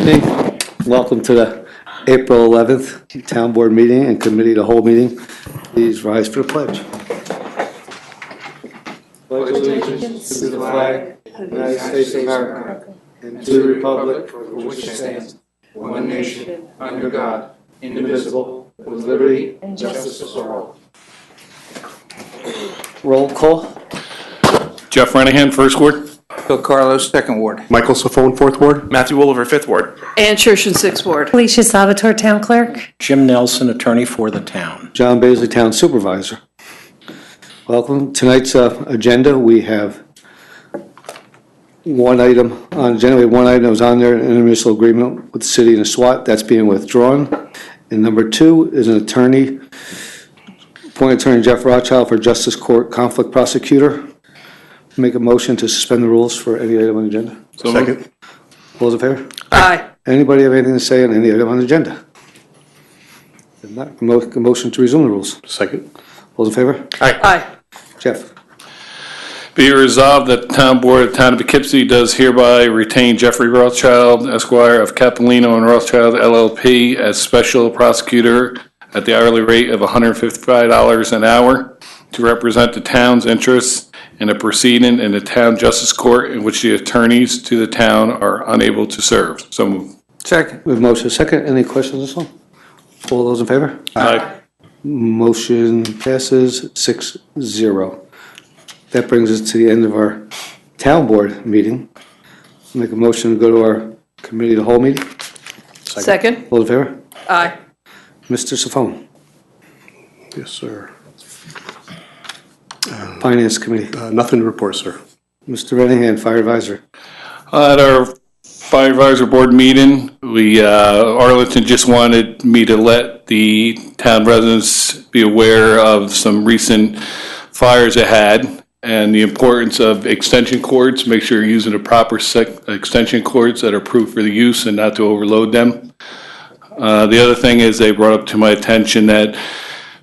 evening. Welcome to the April 11th Town Board meeting and Committee of the Whole meeting. Please rise for the pledge. Pledge allegiance to the flag of the United States of America and to the republic for which it stands, one nation, under God, indivisible, with liberty and justice for all. Roll call. Jeff Renahan, First Ward. Bill Carlos, Second Ward. Michael Safone, Fourth Ward. Matthew Wolliver, Fifth Ward. Ann Shershen, Sixth Ward. Alicia Salvatore, Town Clerk. Jim Nelson, Attorney for the Town. John Baisley, Town Supervisor. Welcome. Tonight's agenda, we have one item on agenda. One item that was on there, an intermunicipal agreement with the city and the SWAT. That's being withdrawn. And number two is an attorney, appointed Attorney Jeff Rothschild for Justice Court Conflict Prosecutor. Make a motion to suspend the rules for any item on the agenda. So Second. moved. All those in favor? Aye. Anybody have anything to say on any item on the agenda? If not, a motion to resume the rules. Second. All those in favor? Aye. Jeff? Be it resolved that the Town Board of the Town of Poughkeepsie does hereby retain Jeffrey Rothschild, Esquire of Capolino and Rothschild LLP as special prosecutor at the hourly rate of $155 an hour to represent the town's interests in a proceeding in the town justice court in which the attorneys to the town are unable to serve. So moved. Second. We have motion second. Any questions on this one? All those in favor? Aye. Motion passes 6-0. That brings us to the end of our town board meeting. Make a motion to go to our committee of the whole meeting. Second. All in favor? Aye. Mr. Safone, Yes, sir. Finance Committee. Nothing to report, sir. Mr. Renahan, Fire Advisor. At our Fire Advisor Board meeting, Arlington just wanted me to let the town residents be aware of some recent fires it had and the importance of extension cords. Make sure you're using the proper extension cords that are approved for the use and not to overload them. The other thing is they brought up to my attention that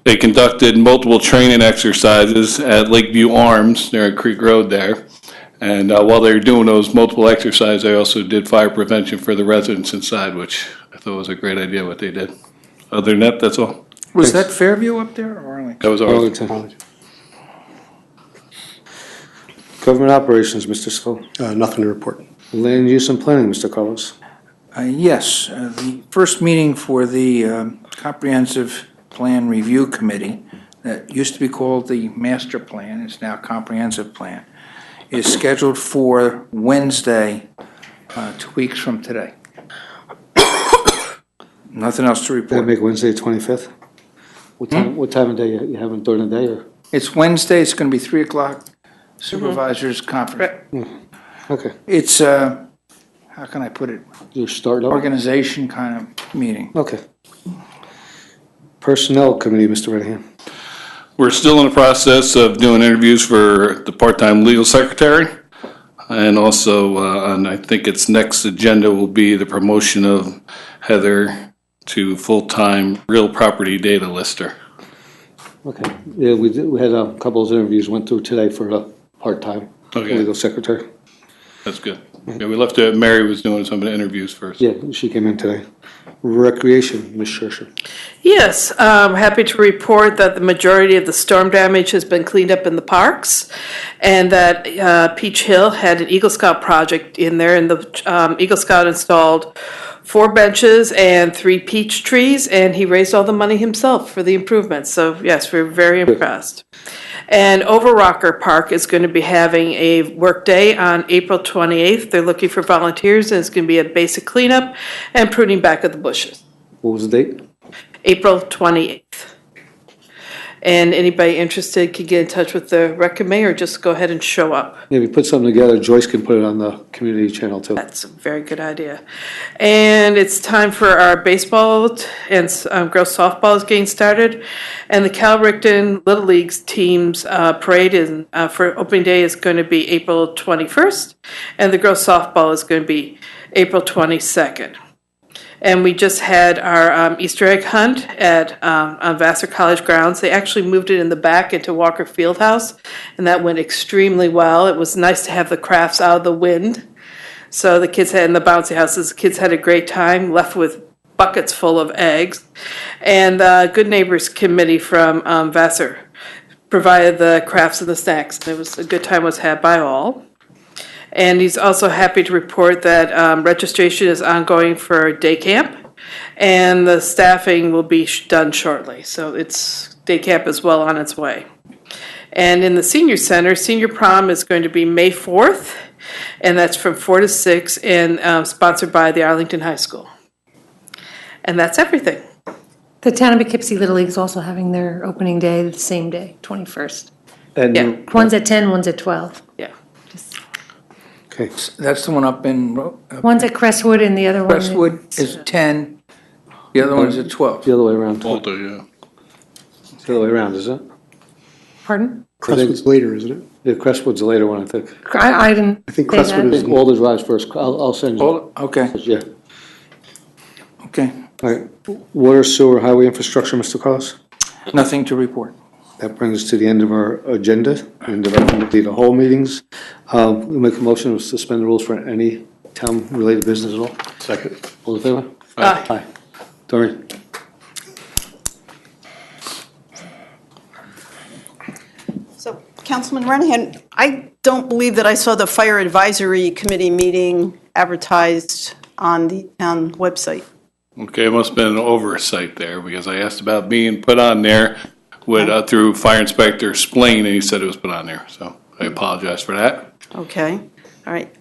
they conducted multiple training exercises at Lakeview Arms, near Creek Road there. And while they were doing those multiple exercises, they also did fire prevention for the residents inside, which I thought was a great idea what they did. Other than that, that's all. Was that Fairview up there or Arlington? That was all. Arlington. Government Operations, Mr. Safone. Nothing to report. Land Use and Planning, Mr. Carlos. Yes, the first meeting for the Comprehensive Plan Review Committee, that used to be called the Master Plan, it's now Comprehensive Plan, is scheduled for Wednesday, 2 weeks from today. Nothing else to That report. make Wednesday 25th? What time of day you having during the day or? It's Wednesday, it's going to be 3 o'clock, Supervisors Conference. Okay, It's, how can I put it, you're starting up? organization kind of meeting. Okay. Personnel Committee, Mr. Renahan. We're still in the process of doing interviews for the part-time legal secretary. And also, and I think its next agenda will be the promotion of Heather to full-time real property data lister. Okay, yeah, we had a couple of interviews went through today for the part-time Okay. legal secretary. That's good. Yeah, we left it, Mary was doing some of the interviews first. Yeah, she came in today. Recreation, Ms. Shershen. Yes, happy to report that the majority of the storm damage has been cleaned up in the parks, and that Peach Hill had an Eagle Scout project in there, and the Eagle Scout installed 4 benches and 3 peach trees, and he raised all the money himself for the improvements. So yes, we're very impressed. And Overrocker Park is going to be having a work day on April 28th. They're looking for volunteers, and it's going to be a basic cleanup and pruning back of the bushes. What was the date? April 28th. And anybody interested can get in touch with the rec committee or just go ahead and show up. Yeah, we put something together. Joyce can put it on the community channel too. That's a very good idea. And it's time for our baseball and girls softball is getting started. And the Cal Ripken Little League's team's parade for opening day is going to be April 21st. And the girls softball is going to be April 22nd. And we just had our Easter egg hunt on Vassar College grounds. They actually moved it in the back into Walker Fieldhouse, and that went extremely well. It was nice to have the crafts out of the wind. So the kids had, in the bouncy houses, the kids had a great time, left with buckets full of eggs. And the Good Neighbors Committee from Vassar provided the crafts and the snacks. It was a good time was had by all. And he's also happy to report that registration is ongoing for day camp, and the staffing will be done shortly. So day camp is well on its way. And in the senior center, senior prom is going to be May 4th, and that's from 4 to 6, and sponsored by the Arlington High School. And that's everything. The town of Poughkeepsie Little League is also having their opening day the same day, 21st. And Yeah. One's at 10, one's at 12. Yeah. Okay, That's the one up in One's at Crestwood and the other one. Crestwood is 10, the other one's at 12. the other way around. Walter, yeah. It's the other way around, is it? Pardon? Crestwood's later, isn't it? Yeah, Crestwood's the later one, I think. I didn't. I think say Crestwood that. is- Alder Drive's first. I'll send you. Okay, Yeah. okay. All right. Water, sewer, highway infrastructure, Mr. Carlos? Nothing to report. That brings us to the end of our agenda, end of our committee of the whole meetings. We'll make a motion to suspend the rules for any town-related business at all. Second. All in favor? Aye. Aye. Doreen? So, Councilman Renahan, I don't believe that I saw the Fire Advisory Committee meeting advertised on the town website. Okay, it must have been an oversight there, because I asked about being put on there through Fire Inspector Splain, and he said it was put on there, so I apologize for that. Okay, all right.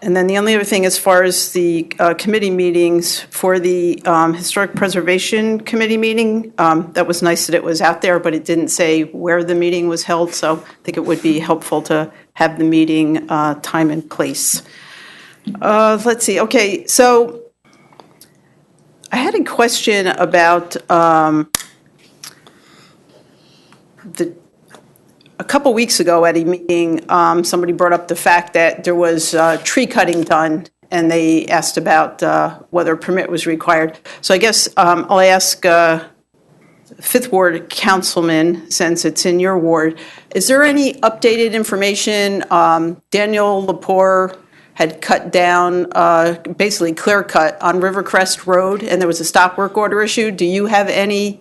And then the only other thing, as far as the committee meetings, for the Historic Preservation Committee meeting, that was nice that it was out there, but it didn't say where the meeting was held, so I think it would be helpful to have the meeting time and place. Let's see, okay, so I had a question about a couple weeks ago at a meeting, somebody brought up the fact that there was tree cutting done, and they asked about whether a permit was required. So I guess I'll ask Fifth Ward Councilman, since it's in your ward, is there any updated information? Daniel Lepore had cut down, basically clear cut on Rivercrest Road, and there was a stop work order issued. Do you have any?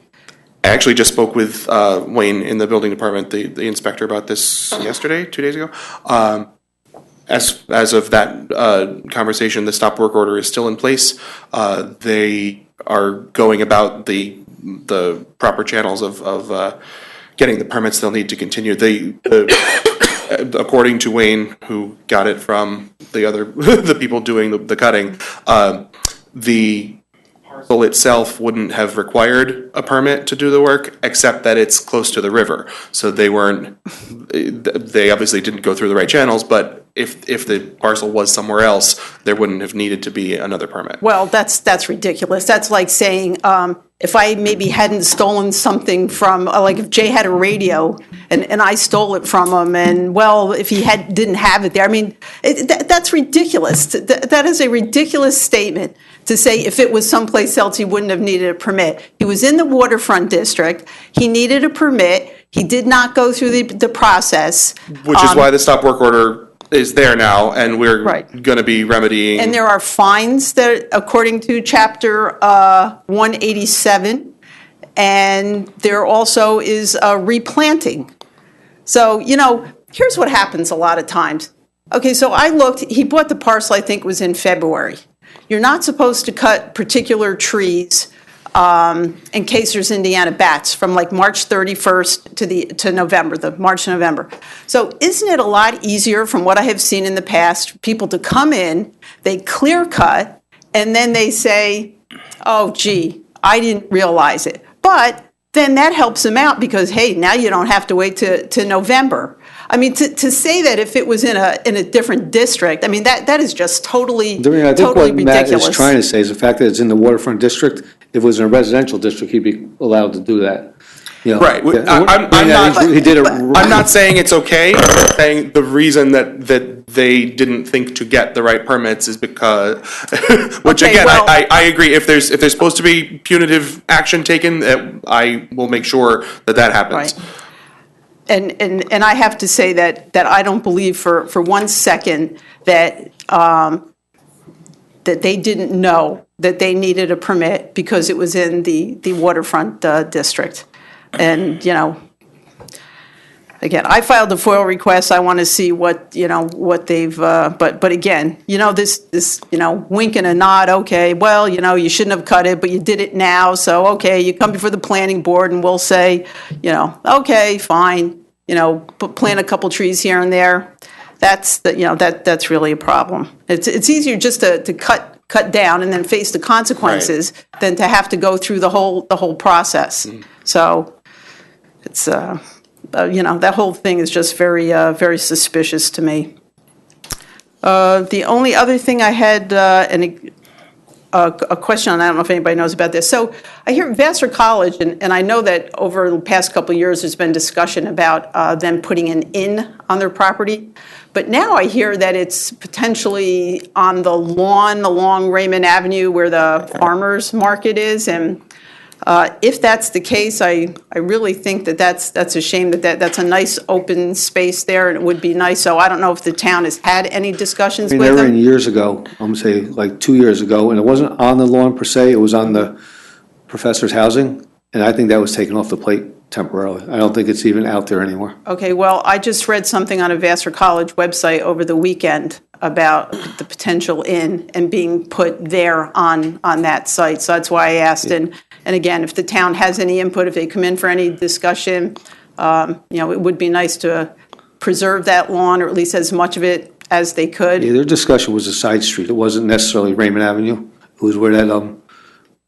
I actually just spoke with Wayne in the building department, the inspector, about this yesterday, 2 days ago. As of that conversation, the stop work order is still in place. They are going about the proper channels of getting the permits they'll need to continue. According to Wayne, who got it from the people doing the cutting, the parcel itself wouldn't have required a permit to do the work, except that it's close to the river. So they obviously didn't go through the right channels, but if the parcel was somewhere else, there wouldn't have needed to be another permit. Well, that's ridiculous. That's like saying, if I maybe hadn't stolen something from, like if Jay had a radio and I stole it from him, and well, if he didn't have it there, I mean, that's ridiculous. That is a ridiculous statement to say if it was someplace else, he wouldn't have needed a permit. He was in the waterfront district. He needed a permit. He did not go through the process. Which is why the stop work order is there now, and we're Right. going to be remedying. And there are fines that, according to Chapter 187, and there also is replanting. So, here's what happens a lot of times. Okay, so I looked, he bought the parcel, I think it was in February. You're not supposed to cut particular trees in case there's Indiana bats from like March 31st to November, the March to November. So isn't it a lot easier, from what I have seen in the past, people to come in, they clear cut, and then they say, oh, gee, I didn't realize it. But then that helps them out because, hey, now you don't have to wait to November. I mean, to say that if it was in a different district, I mean, that is just totally, Doreen, I think totally what Matt ridiculous. is trying to say is the fact that it's in the waterfront district. If it was in a residential district, he'd be allowed to do that. Right. Yeah. I'm not. He did it. I'm not saying it's okay. I'm saying the reason that they didn't think to get the right permits is because, which Okay, again, well- I agree. If there's supposed to be punitive action taken, I will make sure that happens. Right. And I have to say that I don't believe for 1 second that that they didn't know that they needed a permit because it was in the waterfront district. And, you know, again, I filed the FOIL request. I want to see what, you know, what they've, but again, you know, this, you know, wink and a nod, okay, well, you know, you shouldn't have cut it, but you did it now. So, okay, you come before the planning board and we'll say, you know, okay, fine, you know, plant a couple trees here and there. That's the, you know, that's really a problem. It's easier just to cut down and then face the consequences than to have to go through the whole process. So it's, you know, that whole thing is just very, very suspicious to me. The only other thing I had, a question on, I don't know if anybody knows about this. So I hear Vassar College, and I know that over the past couple of years, there's been discussion about them putting an inn on their property. But now I hear that it's potentially on the lawn along Raymond Avenue where the farmers market is. And if that's the case, I really think that's a shame that's a nice open space there, and it would be nice. So I don't know if the town has had any discussions I mean, with they were in them. years ago, I'm gonna say like 2 years ago, and it wasn't on the lawn per se, it was on the professor's housing, and I think that was taken off the plate temporarily. I don't think it's even out there anymore. Okay, well, I just read something on a Vassar College website over the weekend about the potential inn and being put there on that site. So that's why I asked. And again, if the town has any input, if they come in for any discussion, you know, it would be nice to preserve that lawn, or at least as much of it as they could. Yeah, their discussion was a side street, it wasn't necessarily Raymond Avenue. It was where that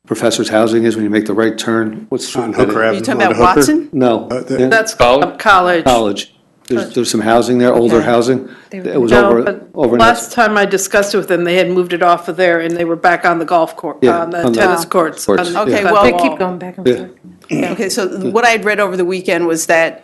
professor's housing is when you make the right turn. What's On Hooker Are Avenue. you talking about Watson? No, That's College? college. college. There's some housing there, older housing. It was No, over but last time I discussed it with them, they had moved it off of there and they were back on the golf course, Yeah, on the on the tennis courts. courts. on the- Okay, at well- the They wall. keep going back and Yeah. forth. Okay, so what I had read over the weekend was that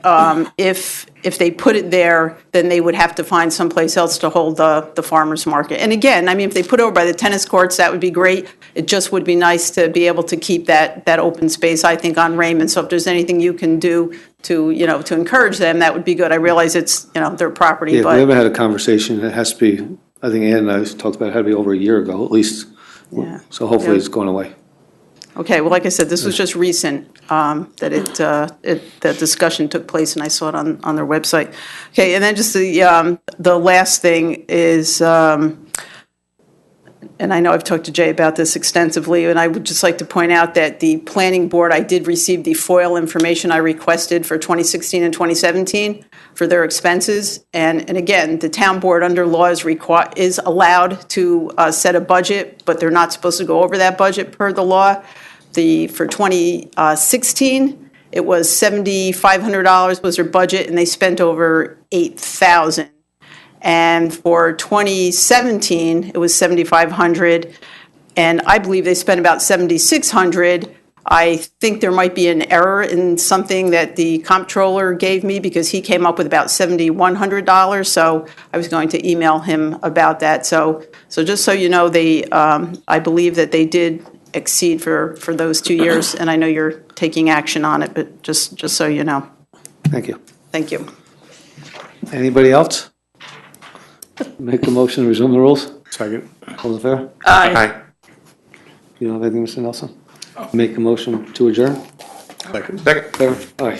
if they put it there, then they would have to find someplace else to hold the farmer's market. And again, I mean, if they put it over by the tennis courts, that would be great. It just would be nice to be able to keep that open space, I think, on Raymond. So if there's anything you can do to, you know, to encourage them, that would be good. I realize it's, you know, their property, Yeah, we but, haven't had a conversation, it has to be, I think Ann and I talked about it, had to be over a year ago, at least. Yeah. So hopefully Yeah. it's going away. okay, well, like I said, this was just recent, that that discussion took place, and I saw it on their website. Okay, and then just the last thing is, and I know I've talked to Jay about this extensively, and I would just like to point out that the planning board, I did receive the FOIL information I requested for 2016 and 2017 for their expenses. And again, the town board under law is allowed to set a budget, but they're not supposed to go over that budget per the law. For 2016, it was $7,500 was their budget, and they spent over $8,000. And for 2017, it was $7,500, and I believe they spent about $7,600. I think there might be an error in something that the comptroller gave me, because he came up with about $7,100. So I was going to email him about that. So just so you know, I believe that they did exceed for those 2 years, and I know you're taking action on it, but just so you know. Thank you. Thank you. Anybody else? Make the motion to resume the rules? Second. All in favor? Aye. You don't have anything, Mr. Nelson? Make a motion to adjourn? Second. Second. Favor? Aye.